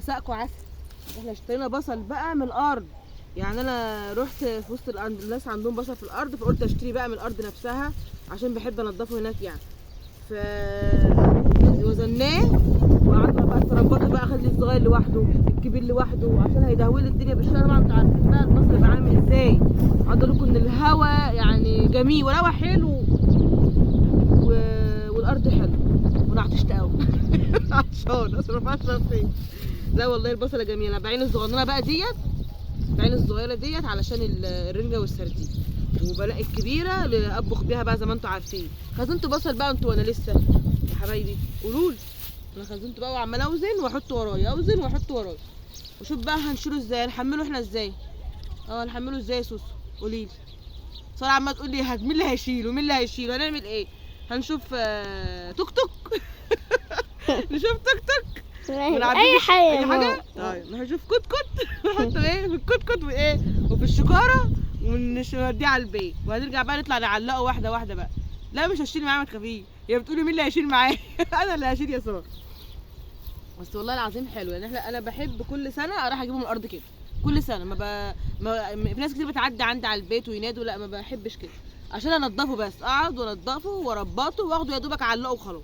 مساءكم عسل. احنا اشترينا بصل بقى من الارض، يعني انا رحت في وسط الناس عندهم بصل في الارض، فقلت اشتري بقى من الارض نفسها عشان بحب انضفه هناك يعني. ف وزناه وقعدنا بقى تربطه بقى، اخلي الصغير لوحده الكبير لوحده عشان هيدهول الدنيا بالشارع. طبعا انتوا عارفين بقى البصل بيبقى عامل ازاي. عايزه اقول لكم ان الهوا يعني جميل والهوا حلو والارض حلوه وانا عطشت قوي عطشان اصل ما فيهاش فين. لا والله البصله جميله. بعين الصغننه بقى ديت، بعين الصغيره ديت علشان الرنجه والسردين، وبلاقي الكبيره اللي اطبخ بيها بقى زي ما انتوا عارفين. خزنتوا بصل بقى انتوا ولا لسه يا حبايبي؟ قولوا لي. انا خزنته بقى وعمال اوزن واحط ورايا، اوزن واحط ورايا. وشوف بقى هنشيله ازاي، هنحمله احنا ازاي؟ هنحمله ازاي يا سوسو؟ قولي لي. ساره عماله تقول لي مين اللي هيشيله، مين اللي هيشيله، هنعمل ايه؟ هنشوف توك توك نشوف توك توك اي حاجه. اي حاجه. طيب هنشوف كتكت نحطه ايه في الكتكت وايه وفي الشكاره ونوديه على البيت، وهنرجع بقى نطلع نعلقه واحده واحده بقى. لا مش هشيل معاه، ما تخافيش. هي بتقولي مين اللي هيشيل معايا انا اللي هشيل يا ساره. بس والله العظيم حلو يعني. انا بحب كل سنه اروح اجيبه من الارض كده كل سنه. في ناس كتير بتعدي عندي على البيت وينادوا، لا ما بحبش كده عشان انضفه، بس اقعد وانضفه واربطه واخده يا دوبك اعلقه وخلاص.